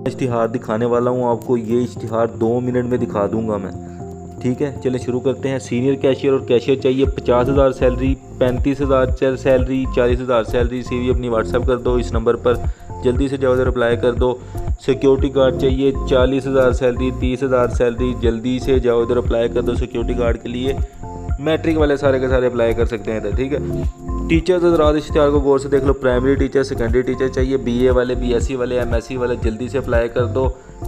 इश्तिहार दिखाने वाला हूँ आपको। ये इश्तिहार 2 मिनट में दिखा दूंगा मैं, ठीक है। चलिए शुरू करते हैं। सीनियर कैशियर और कैशियर चाहिए 50,000 सैलरी, 35,000 सैलरी, 40,000 सैलरी। CV अपनी व्हाट्सएप कर दो इस नंबर पर, जल्दी से जाओ इधर अप्लाई कर दो। सिक्योरिटी गार्ड चाहिए 40,000 सैलरी, 30,000 सैलरी, जल्दी से जाओ इधर अप्लाई कर दो सिक्योरिटी गार्ड के लिए। मैट्रिक वाले सारे के सारे अप्लाई कर सकते हैं इधर, ठीक है। टीचर्स हज़रात इश्तिहार को गौर से देख लो। प्राइमरी टीचर, सेकेंडरी टीचर चाहिए, BA वाले, BSc वाले, MSc वाले, जल्दी से अप्लाई कर दो।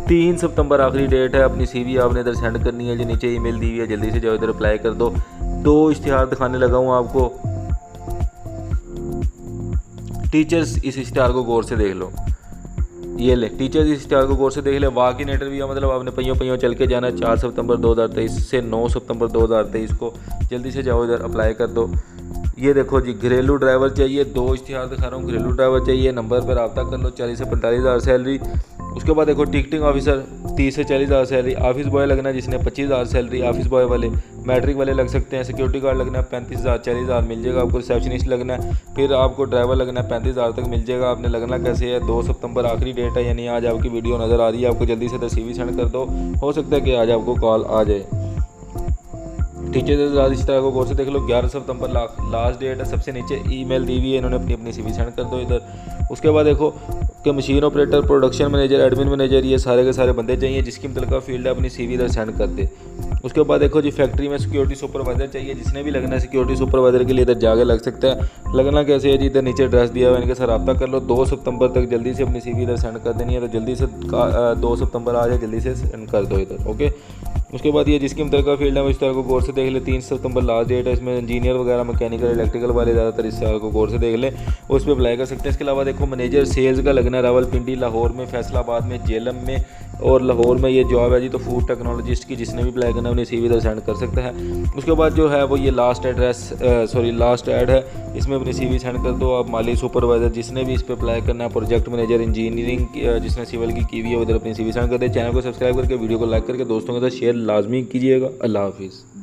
3 सितंबर आखिरी डेट है। अपनी CV आपने इधर सेंड करनी है, जो नीचे ईमेल दी हुई है, जल्दी से जाओ इधर अप्लाई कर दो। 2 इश्तिहार दिखाने लगा हूँ आपको। टीचर्स इस इश्तिहार को गौर से देख लो। ये ले, टीचर्स इस इश्तिहार को गौर से देख ले। वॉक इन इंटरव्यू मतलब आपने पहियों चल के जाना है 4 सितंबर 2023 से 9 सितंबर 2023 को। जल्दी से जाओ इधर अप्लाई कर दो। ये देखो जी, घरेलू ड्राइवर चाहिए। 2 इश्तिहार दिखा रहा हूँ। घरेलू ड्राइवर चाहिए, नंबर पर रब्ता कर लो। 40 से 45,000 सैलरी। उसके बाद देखो टिकटिंग ऑफिसर 30 से 40,000 सैलरी। ऑफिस बॉय लगना है जिसने 25,000 सैलरी, ऑफिस बॉय वाले। मैट्रिक वाले लग सकते हैं। सिक्योरिटी गार्ड लगना है 35,000 40,000 मिल जाएगा आपको। रिसेप्शनिस्ट लगना है, फिर आपको ड्राइवर लगना है 35,000 तक मिल जाएगा। आपने लगना कैसे है, 2 सितंबर आखिरी डेट है, यानी आज आपकी वीडियो नज़र आ रही है आपको। जल्दी से CV सेंड कर दो, हो सकता है कि आज आपको कॉल आ जाए। टीचर इस तरह को गौर से देख लो। 11 सितंबर लास्ट डेट है। सबसे नीचे ईमेल दी हुई है, इन्होंने अपनी CV सेंड कर दो इधर। उसके बाद देखो कि machine operator, production manager, admin manager, ये सारे के सारे बंदे चाहिए। जिसकी मुतल्लिका फील्ड है अपनी CV इधर सेंड कर दे। उसके बाद देखो जी, फैक्ट्री में सिक्योरिटी सुपरवाइज़र चाहिए। जिसने भी लगना है सिक्योरिटी सुपरवाइज़र के लिए इधर जाके लग सकता है। लगना कैसे है जी, इधर नीचे एड्रेस दिया हुआ है, इनके साथ रब्ता कर लो। 2 सितंबर तक जल्दी से अपनी CV इधर सेंड कर देनी है। तो जल्दी से 2 सितंबर आ जाए, जल्दी से सेंड कर दो इधर, ओके। उसके बाद ये जिसकी मुतल्लिका फील्ड है वो इस तरह को गौर से देख ले। 3 सितंबर लास्ट डेट है। इसमें इंजीनियर वगैरह, मैकेनिकल, इलेक्ट्रिकल वाले ज़्यादातर इस तरह को गौर से देख लें, उस पर अप्लाई कर सकते हैं। इसके अलावा देखो मैनेजर सेल्स का लगना है रावलपिंडी, लाहौर में, फैसलाबाद में, जेलम में और लाहौर में ये जॉब है जी। तो फूड टेक्नोलॉजिस्ट की जिसने भी अप्लाई करना है अपनी CV इधर सेंड कर सकता है। उसके बाद जो है वो ये लास्ट ऐड है, इसमें अपनी CV सेंड कर दो आप। माली सुपरवाइज़र जिसने भी इस पर अप्लाई करना है, प्रोजेक्ट मैनेजर, इंजीनियरिंग जिसने सिविल की हुई है उधर अपनी CV सेंड कर दे। चैनल को सब्सक्राइब करके, वीडियो को लाइक करके दोस्तों के साथ शेयर लाजमी कीजिएगा। अल्लाह हाफिज़।